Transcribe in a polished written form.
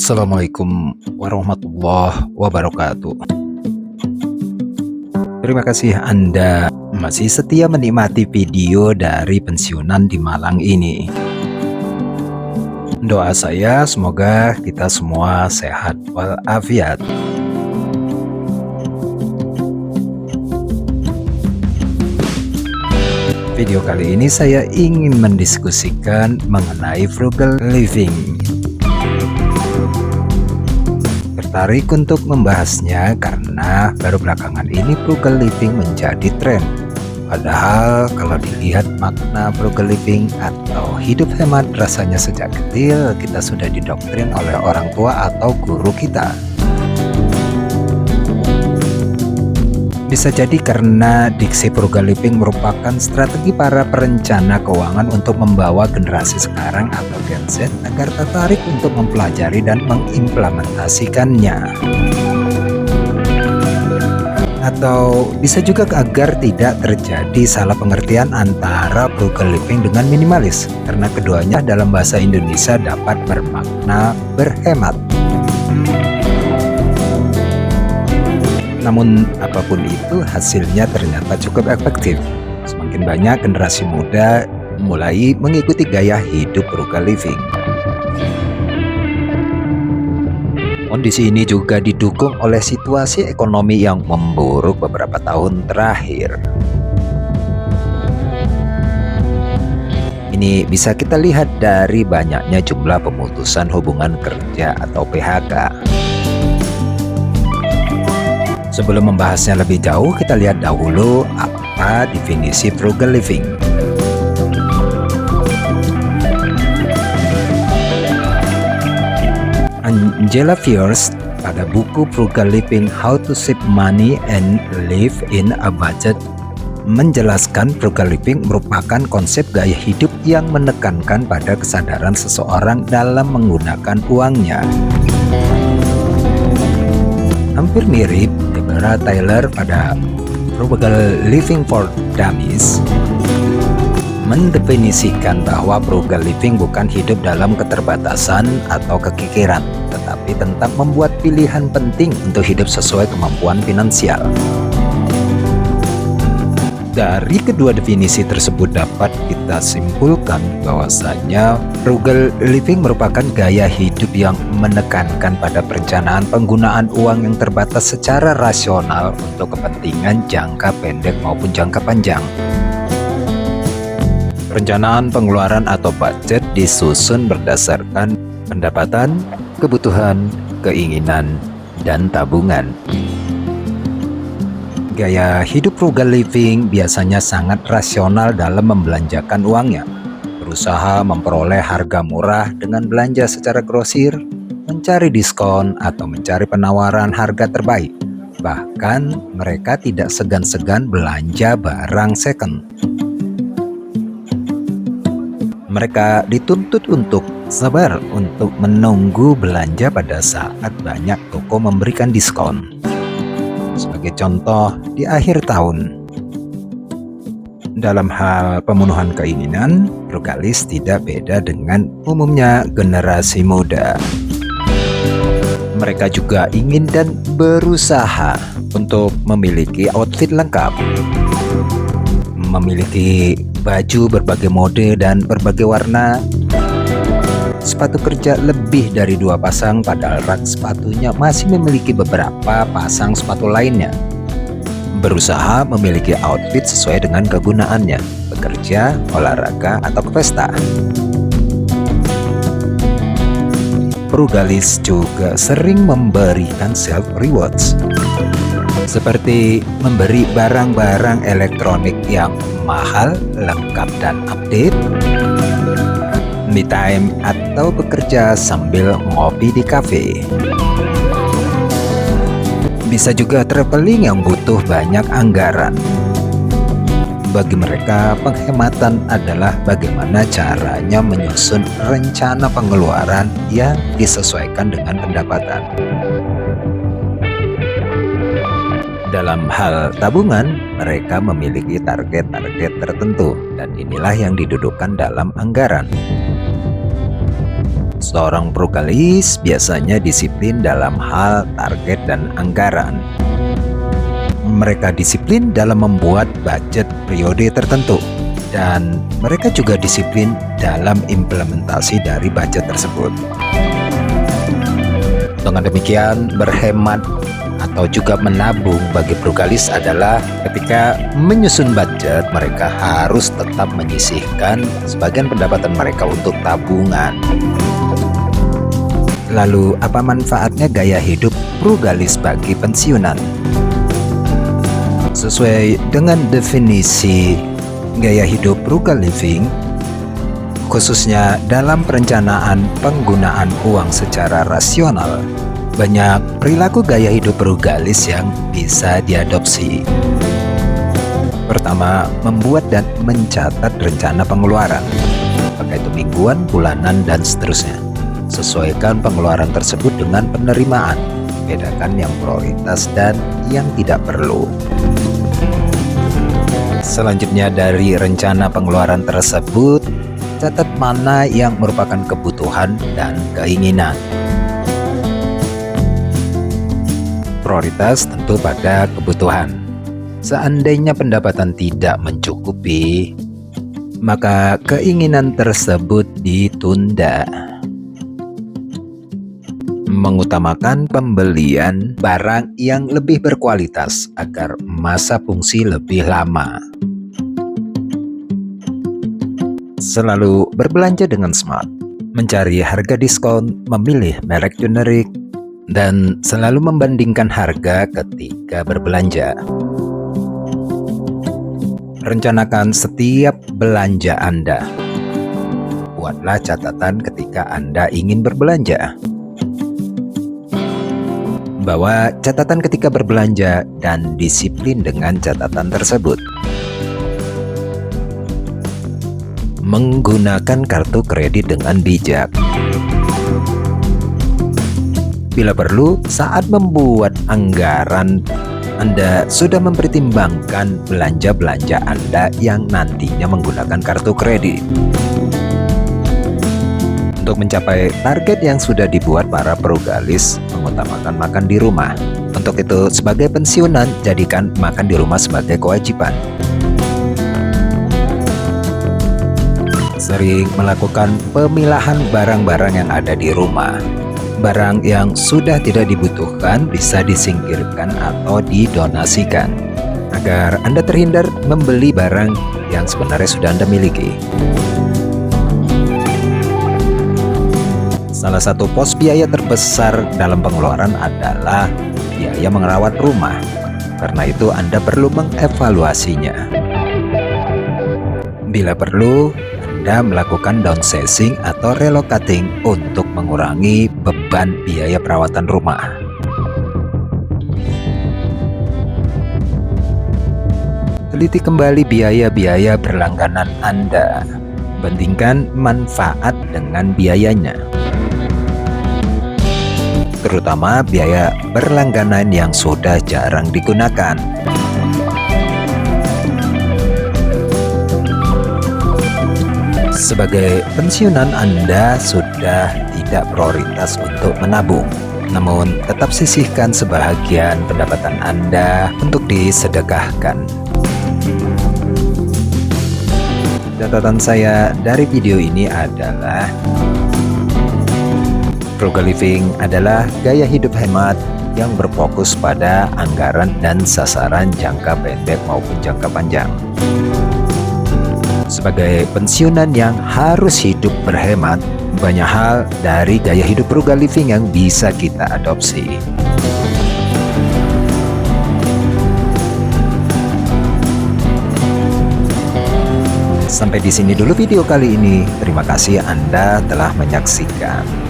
Assalamualaikum warahmatullahi wabarakatuh. Terima kasih Anda masih setia menikmati video dari pensiunan di Malang ini. Doa saya semoga kita semua sehat walafiat. Video kali ini saya ingin mendiskusikan mengenai frugal living. Tertarik untuk membahasnya karena baru belakangan ini frugal living menjadi tren. Padahal kalau dilihat makna frugal living atau hidup hemat rasanya sejak kecil kita sudah didoktrin oleh orang tua atau guru kita. Bisa jadi karena diksi frugal living merupakan strategi para perencana keuangan untuk membawa generasi sekarang atau Gen Z agar tertarik untuk mempelajari dan mengimplementasikannya. Atau bisa juga agar tidak terjadi salah pengertian antara frugal living dengan minimalis, karena keduanya dalam bahasa Indonesia dapat bermakna berhemat. Namun apapun itu hasilnya ternyata cukup efektif. Semakin banyak generasi muda mulai mengikuti gaya hidup frugal living. Kondisi ini juga didukung oleh situasi ekonomi yang memburuk beberapa tahun terakhir. Ini bisa kita lihat dari banyaknya jumlah pemutusan hubungan kerja atau PHK. Sebelum membahasnya lebih jauh, kita lihat dahulu apa definisi frugal living. Angela Fierce pada buku Frugal Living: How to Save Money and Live in a Budget menjelaskan frugal living merupakan konsep gaya hidup yang menekankan pada kesadaran seseorang dalam menggunakan uangnya. Hampir mirip Deborah Taylor pada Frugal Living for Dummies mendefinisikan bahwa frugal living bukan hidup dalam keterbatasan atau kekikiran, tetapi tentang membuat pilihan penting untuk hidup sesuai kemampuan finansial. Dari kedua definisi tersebut dapat kita simpulkan bahwasanya frugal living merupakan gaya hidup yang menekankan pada perencanaan penggunaan uang yang terbatas secara rasional untuk kepentingan jangka pendek maupun jangka panjang. Perencanaan pengeluaran atau budget disusun berdasarkan pendapatan, kebutuhan, keinginan, dan tabungan. Gaya hidup frugal living biasanya sangat rasional dalam membelanjakan uangnya, berusaha memperoleh harga murah dengan belanja secara grosir, mencari diskon atau mencari penawaran harga terbaik. Bahkan mereka tidak segan-segan belanja barang second. Mereka dituntut untuk sabar untuk menunggu belanja pada saat banyak toko memberikan diskon. Sebagai contoh, di akhir tahun, dalam hal pemenuhan keinginan, frugalis tidak beda dengan umumnya generasi muda. Mereka juga ingin dan berusaha untuk memiliki outfit lengkap, memiliki baju berbagai mode dan berbagai warna, sepatu kerja lebih dari 2 pasang padahal rak sepatunya masih memiliki beberapa pasang sepatu lainnya. Berusaha memiliki outfit sesuai dengan kegunaannya, bekerja, olahraga, atau ke pesta. Frugalis juga sering memberikan self rewards, seperti memberi barang-barang elektronik yang mahal, lengkap, dan update, me time, atau bekerja sambil ngopi di kafe. Bisa juga traveling yang butuh banyak anggaran. Bagi mereka, penghematan adalah bagaimana caranya menyusun rencana pengeluaran yang disesuaikan dengan pendapatan. Dalam hal tabungan, mereka memiliki target-target tertentu, dan inilah yang didudukkan dalam anggaran. Seorang frugalis biasanya disiplin dalam hal target dan anggaran. Mereka disiplin dalam membuat budget periode tertentu, dan mereka juga disiplin dalam implementasi dari budget tersebut. Dengan demikian, berhemat atau juga menabung bagi frugalis adalah ketika menyusun budget, mereka harus tetap menyisihkan sebagian pendapatan mereka untuk tabungan. Lalu, apa manfaatnya gaya hidup frugalis bagi pensiunan? Sesuai dengan definisi gaya hidup frugal living, khususnya dalam perencanaan penggunaan uang secara rasional, banyak perilaku gaya hidup frugalis yang bisa diadopsi. Pertama, membuat dan mencatat rencana pengeluaran, apakah itu mingguan, bulanan, dan seterusnya. Sesuaikan pengeluaran tersebut dengan penerimaan, bedakan yang prioritas dan yang tidak perlu. Selanjutnya, dari rencana pengeluaran tersebut, catat mana yang merupakan kebutuhan dan keinginan. Prioritas tentu pada kebutuhan. Seandainya pendapatan tidak mencukupi, maka keinginan tersebut ditunda. Mengutamakan pembelian barang yang lebih berkualitas agar masa fungsi lebih lama. Selalu berbelanja dengan smart, mencari harga diskon, memilih merek generik, dan selalu membandingkan harga ketika berbelanja. Rencanakan setiap belanja Anda. Buatlah catatan ketika Anda ingin berbelanja. Bawa catatan ketika berbelanja dan disiplin dengan catatan tersebut. Menggunakan kartu kredit dengan bijak. Bila perlu, saat membuat anggaran, Anda sudah mempertimbangkan belanja-belanja Anda yang nantinya menggunakan kartu kredit. Untuk mencapai target yang sudah dibuat para frugalis, mengutamakan makan di rumah. Untuk itu, sebagai pensiunan, jadikan makan di rumah sebagai kewajiban. Sering melakukan pemilahan barang-barang yang ada di rumah. Barang yang sudah tidak dibutuhkan bisa disingkirkan atau didonasikan, agar Anda terhindar membeli barang yang sebenarnya sudah Anda miliki. Salah satu pos biaya terbesar dalam pengeluaran adalah biaya merawat rumah. Karena itu Anda perlu mengevaluasinya. Bila perlu, Anda melakukan downsizing atau relocating untuk mengurangi beban biaya perawatan rumah. Teliti kembali biaya-biaya berlangganan Anda. Bandingkan manfaat dengan biayanya. Terutama biaya berlangganan yang sudah jarang digunakan. Sebagai pensiunan, Anda sudah tidak prioritas untuk menabung, namun tetap sisihkan sebahagian pendapatan Anda untuk disedekahkan. Catatan saya dari video ini adalah frugal living adalah gaya hidup hemat yang berfokus pada anggaran dan sasaran jangka pendek maupun jangka panjang. Sebagai pensiunan yang harus hidup berhemat, banyak hal dari gaya hidup frugal living yang bisa kita adopsi. Sampai di sini dulu video kali ini. Terima kasih Anda telah menyaksikan.